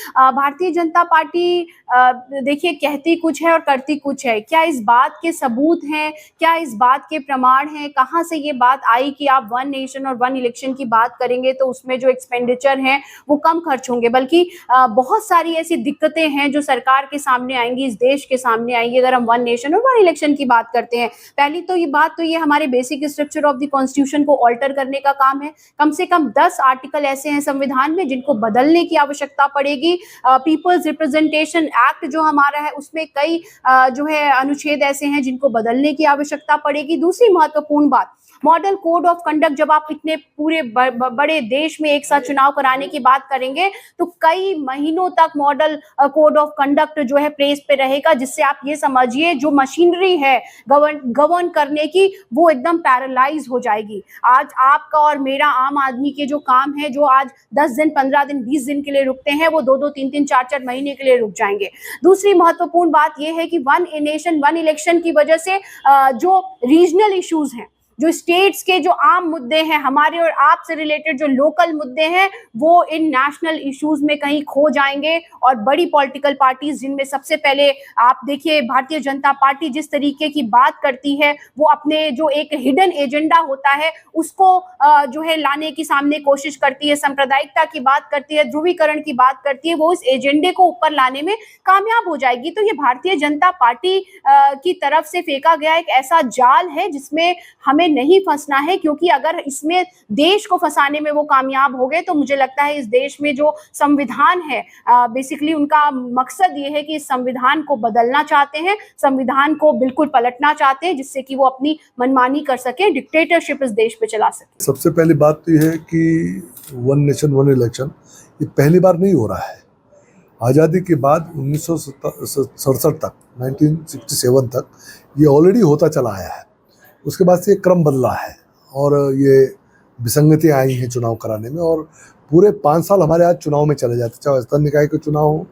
Bharatiya Janata party देखिए कहती कुछ है और करती कुछ है। क्या इस बात के सबूत हैं? क्या इस बात के प्रमाण हैं? कहाँ से ये बात आई कि आप वन नेशन और वन इलेक्शन की बात करेंगे तो उसमें जो एक्सपेंडिचर हैं वो कम खर्च होंगे, बल्कि बहुत सारी ऐसी दिक्कतें हैं जो सरकार के सामने आएंगी, इस देश के सामने आएंगी अगर हम वन नेशन और वन इलेक्शन की बात करते हैं। पहली तो ये बात तो ये हमारे basic structure of the constitution को ऑल्टर करने का काम है। कम से कम 10 आर्टिकल ऐसे हैं संविधान में जिनको बदलने की आवश्यकता पड़ेगी। पीपल्स रिप्रेजेंटेशन एक्ट जो हमारा है उसमें कई जो है अनुच्छेद ऐसे हैं जिनको बदलने की आवश्यकता पड़ेगी। दूसरी महत्वपूर्ण बात, मॉडल कोड ऑफ कंडक्ट, जब आप इतने पूरे बड़े देश में एक साथ चुनाव कराने की बात करेंगे तो कई महीनों तक मॉडल कोड ऑफ कंडक्ट जो है प्रेस पे रहेगा, जिससे आप ये समझिए जो मशीनरी है गवर्न करने की वो एकदम पैरालाइज हो जाएगी। आज आपका और मेरा आम आदमी के जो काम है, जो आज 10 दिन 15 दिन 20 दिन के लिए रुकते हैं, वो 2-2 3-3 4-4 महीने के लिए रुक जाएंगे। दूसरी महत्वपूर्ण बात यह है कि वन नेशन वन इलेक्शन की वजह से जो रीजनल इश्यूज हैं, जो स्टेट्स के जो आम मुद्दे हैं, हमारे और आपसे रिलेटेड जो लोकल मुद्दे हैं, वो इन नेशनल इश्यूज में कहीं खो जाएंगे। और बड़ी पॉलिटिकल पार्टीज, जिनमें सबसे पहले आप देखिए भारतीय जनता पार्टी जिस तरीके की बात करती है, वो अपने जो एक हिडन एजेंडा होता है उसको जो है लाने की सामने कोशिश करती है, सांप्रदायिकता की बात करती है, ध्रुवीकरण की बात करती है, वो इस एजेंडे को ऊपर लाने में कामयाब हो जाएगी। तो ये भारतीय जनता पार्टी की तरफ से फेंका गया एक ऐसा जाल है जिसमें हमें नहीं फंसना है, क्योंकि अगर इसमें देश को फंसाने में वो कामयाब हो गए तो मुझे लगता है इस देश में जो संविधान है, बेसिकली उनका मकसद ये है कि इस संविधान को बदलना चाहते हैं, संविधान को बिल्कुल पलटना चाहते हैं, जिससे कि वो अपनी मनमानी कर सके, डिक्टेटरशिप इस देश पे चला सके। सबसे पहली बात तो ये है कि वन नेशन वन इलेक्शन ये पहली बार नहीं हो रहा है। आज़ादी के बाद 1967 तक, 1967 तक ये ऑलरेडी होता चला आया है। उसके बाद से ये क्रम बदला है और ये विसंगतियाँ आई हैं चुनाव कराने में, और पूरे 5 साल हमारे आज चुनाव में चले जाते, चाहे स्थानीय निकाय के चुनाव हो,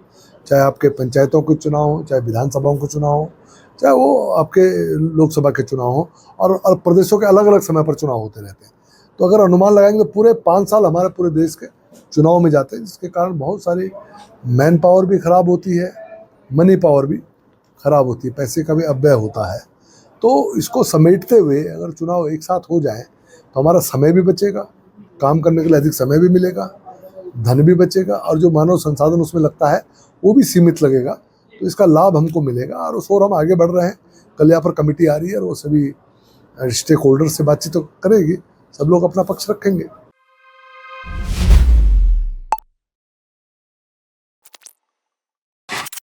चाहे आपके पंचायतों के चुनाव हो, चाहे विधानसभाओं के चुनाव हो, चाहे वो आपके लोकसभा के चुनाव हो, और प्रदेशों के अलग अलग समय पर चुनाव होते रहते हैं। तो अगर अनुमान लगाएंगे तो पूरे 5 साल हमारे पूरे देश के चुनाव में जाते हैं, जिसके कारण बहुत सारी मैन पावर भी खराब होती है, मनी पावर भी खराब होती है, पैसे का भी अपव्यय होता है। तो इसको समेटते हुए अगर चुनाव एक साथ हो जाए तो हमारा समय भी बचेगा, काम करने के लिए अधिक समय भी मिलेगा, धन भी बचेगा, और जो मानव संसाधन उसमें लगता है वो भी सीमित लगेगा। तो इसका लाभ हमको मिलेगा और उस ओर हम आगे बढ़ रहे हैं। कल यहाँ पर कमेटी आ रही है और वो सभी स्टेक होल्डर से बातचीत तो करेगी, सब लोग अपना पक्ष रखेंगे।